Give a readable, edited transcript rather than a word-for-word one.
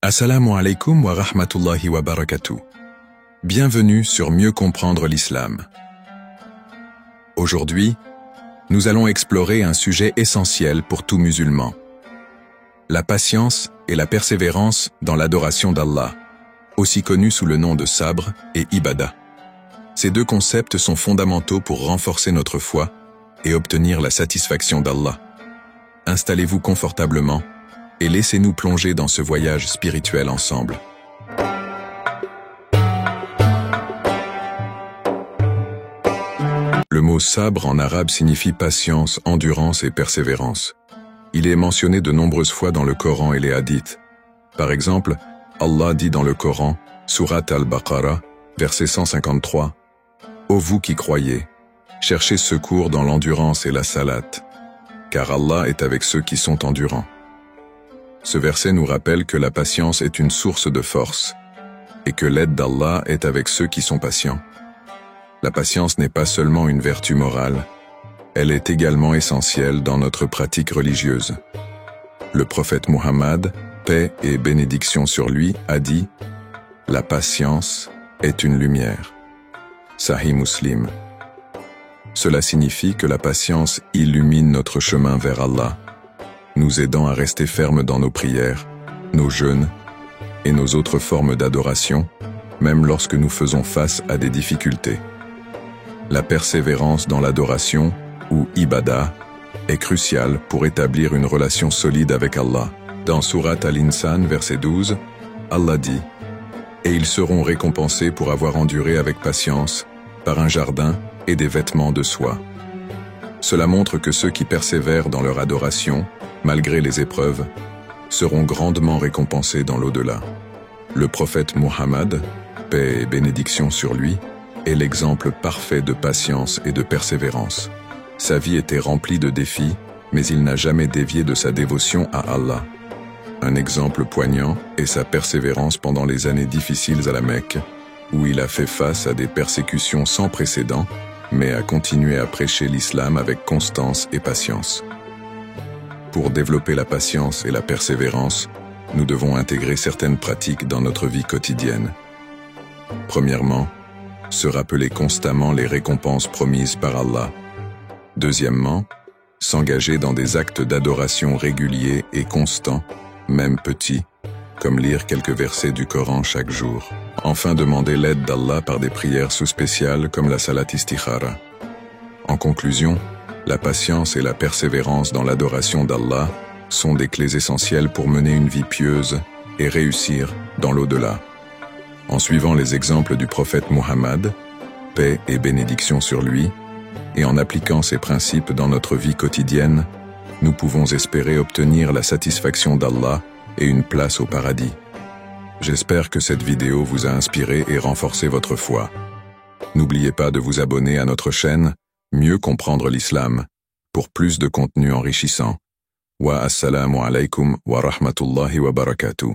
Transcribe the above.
Assalamu alaikum wa rahmatullahi wa barakatuh. Bienvenue sur Mieux comprendre l'islam. Aujourd'hui, nous allons explorer un sujet essentiel pour tout musulman. La patience et la persévérance dans l'adoration d'Allah, aussi connus sous le nom de sabre et ibadah. Ces deux concepts sont fondamentaux pour renforcer notre foi et obtenir la satisfaction d'Allah. Installez-vous confortablement et laissez-nous plonger dans ce voyage spirituel ensemble. Le mot sabre en arabe signifie patience, endurance et persévérance. Il est mentionné de nombreuses fois dans le Coran et les hadiths. Par exemple, Allah dit dans le Coran, Surat al-Baqarah, verset 153, « Ô vous qui croyez, cherchez secours dans l'endurance et la salate, car Allah est avec ceux qui sont endurants. » Ce verset nous rappelle que la patience est une source de force et que l'aide d'Allah est avec ceux qui sont patients. La patience n'est pas seulement une vertu morale, elle est également essentielle dans notre pratique religieuse. Le prophète Muhammad, paix et bénédiction sur lui, a dit « La patience est une lumière ». Sahih Muslim. Cela signifie que la patience illumine notre chemin vers Allah, nous aidant à rester fermes dans nos prières, nos jeûnes et nos autres formes d'adoration, même lorsque nous faisons face à des difficultés. La persévérance dans l'adoration, ou ibadah, est cruciale pour établir une relation solide avec Allah. Dans Surat Al-Insan, verset 12, Allah dit « Et ils seront récompensés pour avoir enduré avec patience, par un jardin et des vêtements de soie. » Cela montre que ceux qui persévèrent dans leur adoration, malgré les épreuves, seront grandement récompensés dans l'au-delà. Le prophète Muhammad, paix et bénédiction sur lui, est l'exemple parfait de patience et de persévérance. Sa vie était remplie de défis, mais il n'a jamais dévié de sa dévotion à Allah. Un exemple poignant est sa persévérance pendant les années difficiles à la Mecque, où il a fait face à des persécutions sans précédent, mais a continué à prêcher l'islam avec constance et patience. Pour développer la patience et la persévérance, nous devons intégrer certaines pratiques dans notre vie quotidienne. Premièrement, se rappeler constamment les récompenses promises par Allah. Deuxièmement, s'engager dans des actes d'adoration réguliers et constants, même petits, comme lire quelques versets du Coran chaque jour. Enfin, demander l'aide d'Allah par des prières spéciales comme la salat istikhara. En conclusion, la patience et la persévérance dans l'adoration d'Allah sont des clés essentielles pour mener une vie pieuse et réussir dans l'au-delà. En suivant les exemples du prophète Muhammad, paix et bénédiction sur lui, et en appliquant ces principes dans notre vie quotidienne, nous pouvons espérer obtenir la satisfaction d'Allah et une place au paradis. J'espère que cette vidéo vous a inspiré et renforcé votre foi. N'oubliez pas de vous abonner à notre chaîne Mieux comprendre l'islam pour plus de contenu enrichissant. Wa assalamu alaikum wa rahmatullahi wa barakatuh.